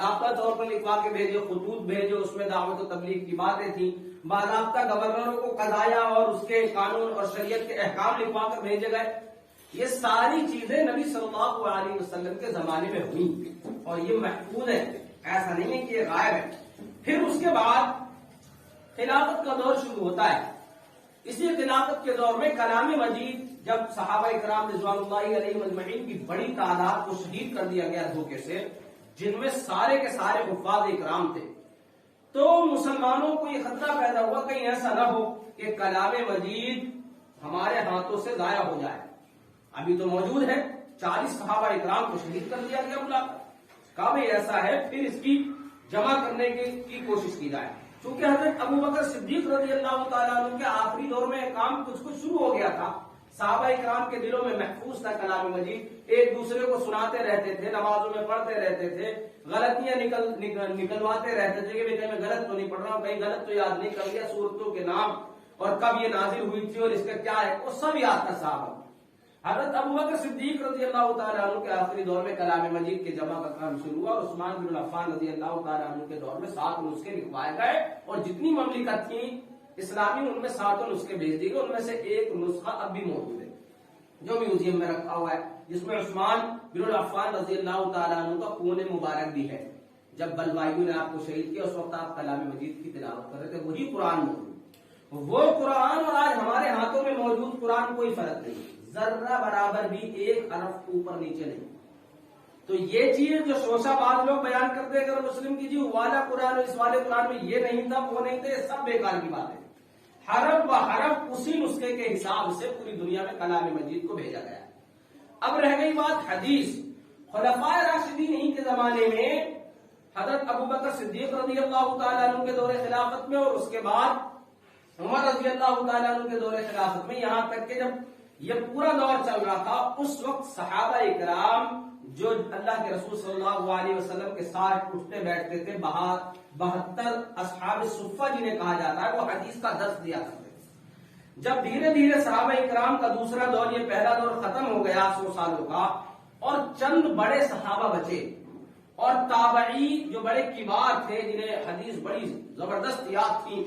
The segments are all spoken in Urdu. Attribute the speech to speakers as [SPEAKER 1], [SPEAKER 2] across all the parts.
[SPEAKER 1] باضابطہ طور پر لکھوا کے بھیجے، خطوط بھیجے، اس میں دعوت و تبلیغ کی باتیں تھیں، باضابطہ گورنروں کو قضایا اور اس کے قانون اور شریعت کے احکام لکھوا کر بھیجے گئے۔ یہ ساری چیزیں نبی صلی اللہ علیہ وسلم کے زمانے میں ہوئی اور یہ محفوظ ہے، ایسا نہیں ہے کہ یہ غائب ہے۔ پھر اس کے بعد خلافت کا دور شروع ہوتا ہے۔ اسی خلافت کے دور میں کلام مجید جب صحابہ کرام رضوان اللہ علیہم اجمعین کی بڑی تعداد کو شہید کر دیا گیا دھوکے سے، جن میں سارے کے سارے حفاظ اکرام تھے، تو مسلمانوں کو یہ خطرہ پیدا ہوا کہیں ایسا نہ ہو کہ کلام مجید ہمارے ہاتھوں سے ضائع ہو جائے۔ ابھی تو موجود ہے، 40 صحابہ اکرام کو شہید کر دیا گیا بلا کہا بھائی ایسا ہے، پھر اس کی جمع کرنے کی کوشش کی جائے۔ چونکہ حضرت ابو بکر صدیق رضی اللہ تعالیٰ عنہ کے آخری دور میں کام کچھ شروع ہو گیا تھا، صحابہ اکرام کے دلوں میں محفوظ تھا کلام مجید، ایک دوسرے کو سناتے رہتے تھے، نمازوں میں پڑھتے رہتے تھے، غلطیاں نکلواتے رہتے تھے کہ کہیں میں غلط تو نہیں پڑھ رہا ہوں، کہیں غلط تو یاد نہیں کر لیا، سورتوں کے نام اور کب یہ نازل ہوئی تھی اور اس کا کیا ہے وہ سب یاد تھا صحابہ۔ حضرت ابو بکر صدیق رضی اللہ تعالیٰ عنہ کے آخری دور میں کلام مجید کے جمع کا کام شروع ہوا اور عثمان بن عفان رضی اللہ تعالیٰ عنہ کے دور میں 7 نسخے لکھوائے گئے اور جتنی مملکت تھی اسلامی ان میں 7 نسخے بھیج دی گئے، ان میں سے ایک نسخہ اب بھی موجود ہے جو میوزیم میں رکھا ہوا ہے، جس میں عثمان بن عفان رضی اللہ تعالیٰ عنہ کا خون مبارک بھی ہے۔ جب بلوائیوں نے آپ کو شہید کیا اس وقت آپ کلام مجید کی تلاوت کر رہے تھے، وہی قرآن موجود، وہ قرآن اور آج ہمارے ہاتھوں میں موجود قرآن کوئی فرق نہیں، ذرہ برابر بھی ایک حرف اوپر نیچے نہیں۔ تو یہ چیز جو شوشہ بعض لوگ بیان کرتے ہیں اگر مسلم کی جی والا قرآن اور اس والے قرآن میں یہ نہیں تھا وہ نہیں تھا، یہ سب بیکار کی بات ہے۔ حرف و حرف اسی نسخے کے حساب سے پوری دنیا میں کلام مجید کو بھیجا گیا ہے۔ اب رہ گئی بات حدیث، خلفائے راشدین ہی کے زمانے میں حضرت ابو بکر صدیق رضی اللہ تعالیٰ عنہ کے دور خلافت میں اور اس کے بعد عمر رضی اللہ تعالیٰ عنہ کے دور خلافت میں، یہاں تک کہ جب یہ پورا دور چل رہا تھا اس وقت صحابہ اکرام جو اللہ کے رسول صلی اللہ علیہ وسلم کے ساتھ اٹھتے بیٹھتے تھے، 72 اصحاب صفہ جنہیں کہا جاتا ہے، وہ حدیث کا درس دیا کرتے تھے۔ جب دھیرے دھیرے صحابہ اکرام کا دوسرا دور، یہ پہلا دور ختم ہو گیا 100 سالوں کا، اور چند بڑے صحابہ بچے اور تابعی جو بڑے کبار تھے جنہیں حدیث بڑی زبردست یاد تھی،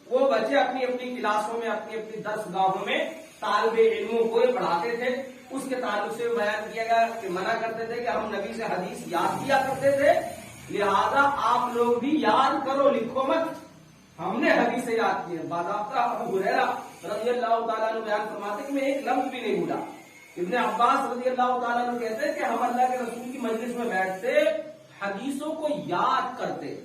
[SPEAKER 1] وہ بچے اپنی اپنی کلاسوں میں، اپنی اپنی درس گاہوں میں طالب علموں کو پڑھاتے تھے۔ اس کے تعلق سے بیان کیا گیا کہ منع کرتے تھے کہ ہم نبی سے حدیث یاد کیا کرتے تھے، لہذا آپ لوگ بھی یاد کرو، لکھو مت، ہم نے حدیث سے یاد کیا۔ باضابطہ ابو ہریرہ رضی اللہ تعالیٰ عنہ بیان فرماتے کہ میں ایک لفظ بھی نہیں بھولا۔ ابن عباس رضی اللہ تعالیٰ عنہ کہتے ہیں کہ ہم اللہ کے رسول کی مجلس میں بیٹھتے، حدیثوں کو یاد کرتے،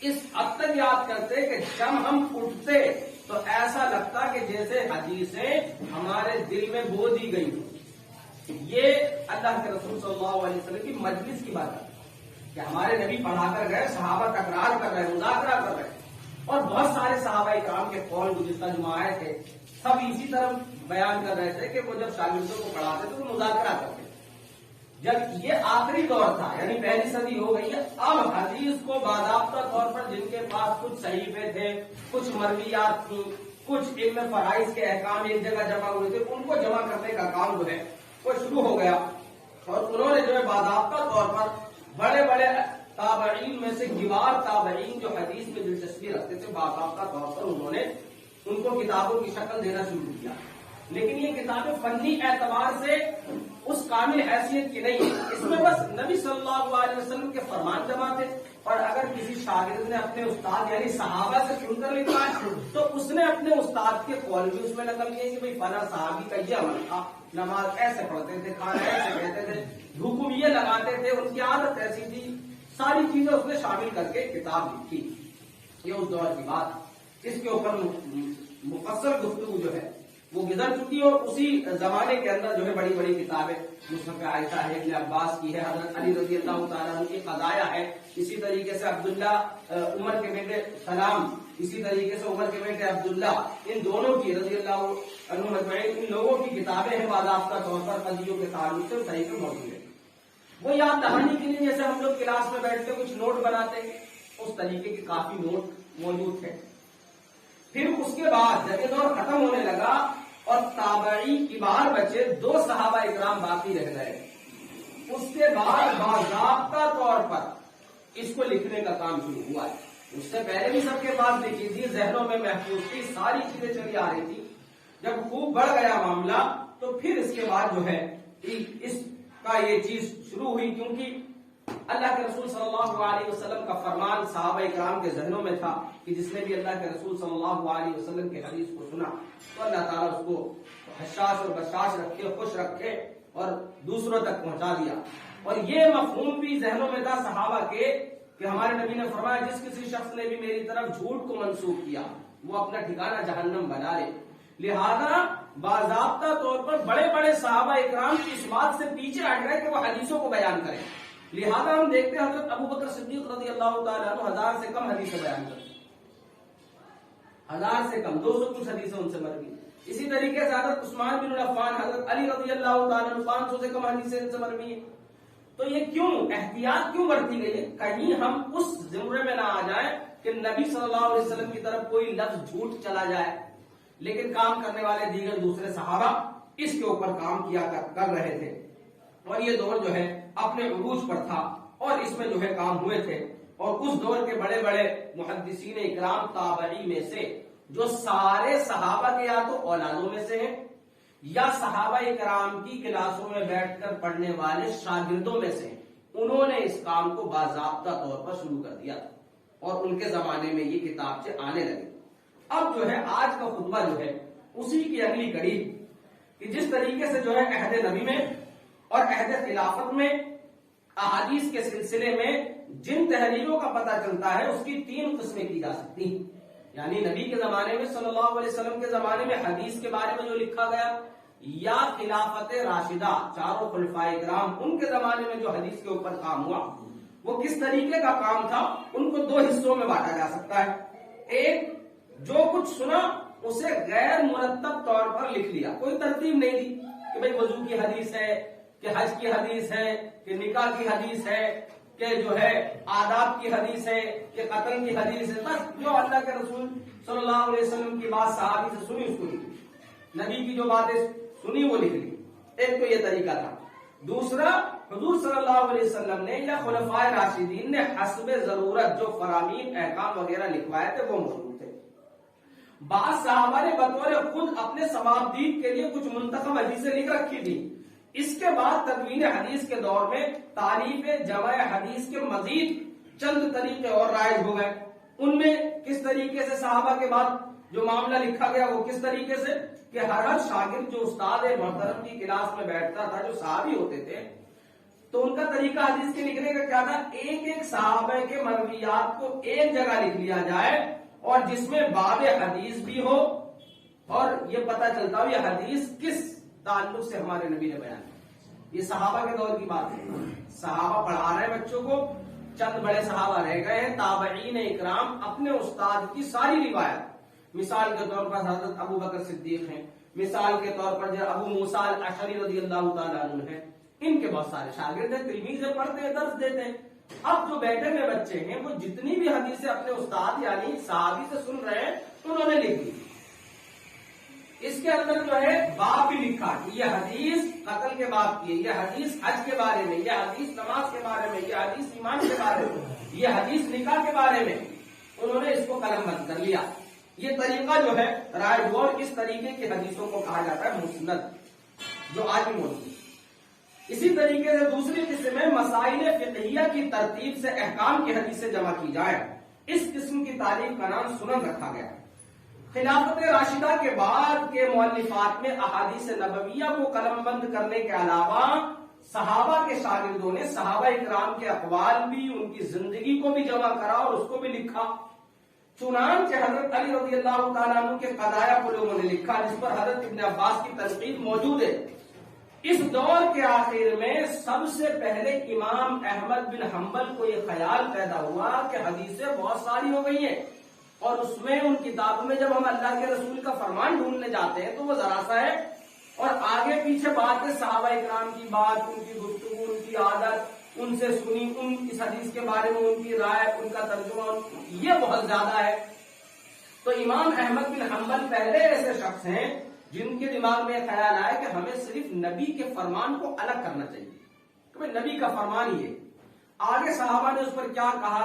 [SPEAKER 1] اس حد تک یاد کرتے کہ جب ہم اٹھتے تو ایسا لگتا کہ جیسے حدیثیں ہمارے دل میں بو دی گئی ہوں۔ یہ اللہ کے رسول صلی اللہ علیہ وسلم کی مجلس کی بات ہے کہ ہمارے نبی پڑھا کر گئے، صحابہ تکرار کر رہے، مذاکرہ کر رہے، اور بہت سارے صحابہ اکرام کے قول گزشتہ جمعہ آئے تھے سب اسی طرح بیان کر رہے تھے کہ وہ جب شاگردوں کو پڑھاتے تو وہ مذاکرہ کرتے۔ جب یہ آخری دور تھا، یعنی پہلی صدی ہو گئی ہے، اب حدیث کو باضابطہ طور پر جن کے پاس کچھ صحیفے تھے، کچھ مرویات تھیں، کچھ علم فرائض کے احکام ایک جگہ جمع ہوئے تھے، ان کو جمع کرنے کا کام جو ہے وہ شروع ہو گیا، اور انہوں نے جو ہے باضابطہ طور پر بڑے بڑے تابعین میں سے کبار تابعین جو حدیث میں دلچسپی رکھتے تھے، باضابطہ طور پر انہوں نے ان کو کتابوں کی شکل دینا شروع کیا۔ لیکن یہ کتابیں فنی اعتبار سے اس کامل حیثیت کی نہیں، اس میں بس نبی صلی اللہ علیہ وسلم کے فرمان جمع تھے، اور اگر کسی شاگرد نے اپنے استاد یعنی صحابہ سے سن کر لکھا ہے تو اس نے اپنے استاد کے قول بھی اس میں نقل کیے کہ بھئی فلاں صحابی کا یہ عمل تھا، نماز ایسے پڑھتے تھے، کھانا ایسے کہتے تھے، حکم یہ لگاتے تھے، ان کی عادت ایسی تھی، ساری چیزیں اس نے شامل کر کے کتاب لکھی۔ یہ اس دور کی بات، اس کے اوپر مفصل گفتگو جو ہے وہ گزر چکی، اور اسی زمانے کے اندر جو ہے بڑی بڑی کتابیں مصحف عائشہ ہے، ابن عباس کی ہے، حضرت علی رضی اللہ تعالیٰ عنہ کی قضایا ہے، اسی طریقے سے عبداللہ عمر کے بیٹے سلام، اسی طریقے سے عمر کے بیٹے عبداللہ، ان دونوں کی رضی اللہ عنہ مجمعین، ان لوگوں کی کتابیں ہیں باضابطہ طور پر قضیوں کے تعلق سے صحیح پہ موجود ہے۔ وہ یاد دہانی کے لیے جیسے ہم لوگ کلاس میں بیٹھ کے کچھ نوٹ بناتے ہیں، اس طریقے کے کافی نوٹ موجود تھے۔ پھر اس کے بعد جب یہ دور ختم ہونے لگا اور تابعی کبار بچے، 2 صحابہ اکرام باقی رہ گئے، اس کے بعد باضابطہ طور پر اس کو لکھنے کا کام شروع ہوا ہے. اس سے پہلے بھی سب کے پاس لکھی تھی، ذہنوں میں محفوظ تھی، ساری چیزیں چلی آ رہی تھی. جب خوب بڑھ گیا معاملہ تو پھر اس کے بعد جو ہے اس کا یہ چیز شروع ہوئی، کیونکہ اللہ کے رسول صلی اللہ علیہ وسلم کا فرمان صحابہ اکرام کے ذہنوں میں تھا کہ جس نے بھی اللہ کے رسول صلی اللہ علیہ وسلم کی حدیث کو سنا تو اللہ تعالیٰ اس کو حشاش اور بشاش رکھے، خوش رکھے اور دوسروں تک پہنچا دیا. اور یہ مفہوم بھی ذہنوں میں تھا صحابہ کے کہ ہمارے نبی نے فرمایا جس کسی شخص نے بھی میری طرف جھوٹ کو منسوخ کیا وہ اپنا ٹھکانہ جہنم بنا لے. لہذا باضابطہ طور پر بڑے بڑے صحابہ اکرام کی اس بات سے پیچھے ہٹ گئے کہ وہ حدیثوں کو بیان کریں. لہذا ہم دیکھتے ہیں حضرت ابو بکر صدیق رضی اللہ تعالیٰ عنہ 1000 سے کم حدیثیں بیان کرتے ہیں، 1000 سے کم، 200 کچھ حدیثیں ان سے مروی. اسی طریقے سے حضرت عثمان بن عفان، حضرت علی رضی اللہ تعالیٰ عنہ 500 سے کم حدیثیں ان سے مروی ہیں. تو یہ کیوں احتیاط کیوں برتی گئی ہے؟ کہیں ہم اس زمرے میں نہ آ جائیں کہ نبی صلی اللہ علیہ وسلم کی طرف کوئی لفظ جھوٹ چلا جائے. لیکن کام کرنے والے دیگر دوسرے صحابہ اس کے اوپر کام کیا کر رہے تھے، اور یہ دور جو ہے اپنے عروج پر تھا اور اس میں جو ہے کام ہوئے تھے. اور اس دور کے بڑے بڑے محدثین اکرام تابعی میں سے جو سارے صحابہ کے یا تو اولادوں میں سے ہیں یا صحابہ اکرام کی کلاسوں میں بیٹھ کر پڑھنے والے شاگردوں میں سے، انہوں نے اس کام کو باضابطہ طور پر شروع کر دیا اور ان کے زمانے میں یہ کتابچے آنے لگے. اب جو ہے آج کا خطبہ جو ہے اسی کی اگلی کڑی کہ جس طریقے سے جو ہے عہد نبی میں اور عہد خلافت میں احادیث کے سلسلے میں جن تحریروں کا پتہ چلتا ہے اس کی 3 قسمیں کی جا سکتی ہیں. یعنی نبی کے زمانے میں صلی اللہ علیہ وسلم کے زمانے میں حدیث کے بارے میں جو لکھا گیا، یا خلافت راشدہ 4 خلفائے اکرام ان کے زمانے میں جو حدیث کے اوپر کام ہوا وہ کس طریقے کا کام تھا. ان کو 2 حصوں میں بانٹا جا سکتا ہے. ایک، جو کچھ سنا اسے غیر مرتب طور پر لکھ لیا، کوئی ترتیب نہیں دی کہ بھئی وضو کی حدیث ہے، کہ حج کی حدیث ہے، کہ نکاح کی حدیث ہے، کہ جو ہے آداب کی حدیث ہے، کہ قتل کی حدیث ہے. بس جو اللہ کے رسول صلی اللہ علیہ وسلم کی بات صحابی سے سنی اس کو لکھ لی، نبی کی جو باتیں سنی وہ لکھ لی. ایک تو یہ طریقہ تھا. دوسرا، حضور صلی اللہ علیہ وسلم نے یا خلفائے راشدین نے حسب ضرورت جو فرامین احکام وغیرہ لکھوائے تھے وہ موجود تھے. بعض صحابہ نے بطور خود اپنے ثوابدید کے لیے کچھ منتخب حدیثیں لکھ رکھی تھی. اس کے بعد تدوین حدیث کے دور میں تعریف جمع حدیث کے مزید چند طریقے اور رائج ہو گئے. ان میں کس طریقے سے صحابہ کے بعد جو معاملہ لکھا گیا وہ کس طریقے سے کہ ہر شاگرد جو استاد محترم کی کلاس میں بیٹھتا تھا، جو صحابی ہوتے تھے، تو ان کا طریقہ حدیث کے لکھنے کا کیا تھا؟ ایک ایک صحابہ کے مرویات کو ایک جگہ لکھ لیا جائے اور جس میں باب حدیث بھی ہو اور یہ پتہ چلتا ہو یہ حدیث کس تعلق سے ہمارے نبی نے بیان کی. یہ صحابہ کے دور کی بات ہے. صحابہ پڑھا رہے ہیں بچوں کو، چند بڑے صحابہ رہ گئے ہیں، تابعین اکرام اپنے استاد کی ساری روایت، مثال کے طور پر حضرت ابو بکر صدیق ہیں، مثال کے طور پر جو ابو موسیٰ الاشعری رضی اللہ تعالیٰ عنہ ہیں، ان کے بہت سارے شاگرد ہیں، تلمیذ پڑھتے ہیں، درس دیتے ہیں. اب جو بیٹھے ہوئے بچے ہیں وہ جتنی بھی حدیثیں اپنے استاد یعنی صحابی سے سن رہے ہیں انہوں نے لکھ لی. اس کے اندر جو ہے باب بھی لکھا کہ یہ حدیث قتل کے باب کی ہے، یہ حدیث حج کے بارے میں، یہ حدیث نماز کے بارے میں، یہ حدیث ایمان کے بارے میں، یہ حدیث نکاح کے بارے میں. انہوں نے اس کو قلم بند کر لیا. یہ طریقہ جو ہے رائج ہوا، اور اس طریقے کی حدیثوں کو کہا جاتا ہے مسند، جو آج بھی موجود ہے. اسی طریقے سے دوسری قسم میں مسائل فقہیہ کی ترتیب سے احکام کی حدیثیں جمع کی جائیں. اس قسم کی تعریف کا نام سنن رکھا گیا. خلافت راشدہ کے بعد کے مؤلفات میں احادیث نبویہ کو قلم بند کرنے کے علاوہ صحابہ کے شاگردوں نے صحابہ اکرام کے اقوال بھی، ان کی زندگی کو بھی جمع کرا اور اس کو بھی لکھا. چنانچہ حضرت علی رضی اللہ تعالیٰ عنہ کے قضایا کو لوگوں نے لکھا، جس پر حضرت ابن عباس کی تنقید موجود ہے. اس دور کے آخر میں سب سے پہلے امام احمد بن حنبل کو یہ خیال پیدا ہوا کہ حدیثیں بہت ساری ہو گئی ہیں اور اس میں ان کتابوں میں جب ہم اللہ کے رسول کا فرمان ڈھونڈنے جاتے ہیں تو وہ ذرا سا ہے، اور آگے پیچھے باتیں صحابہ اکرام کی بات، ان کی گفتگو، ان کی عادت، ان سے سنی، ان اس حدیث کے بارے میں ان کی رائے، ان کا ترجمہ، یہ بہت زیادہ ہے. تو امام احمد بن حنبل پہلے ایسے شخص ہیں جن کے دماغ میں خیال آیا کہ ہمیں صرف نبی کے فرمان کو الگ کرنا چاہیے کہ نبی کا فرمان یہ. آگے صحابہ نے اس پر کیا کہا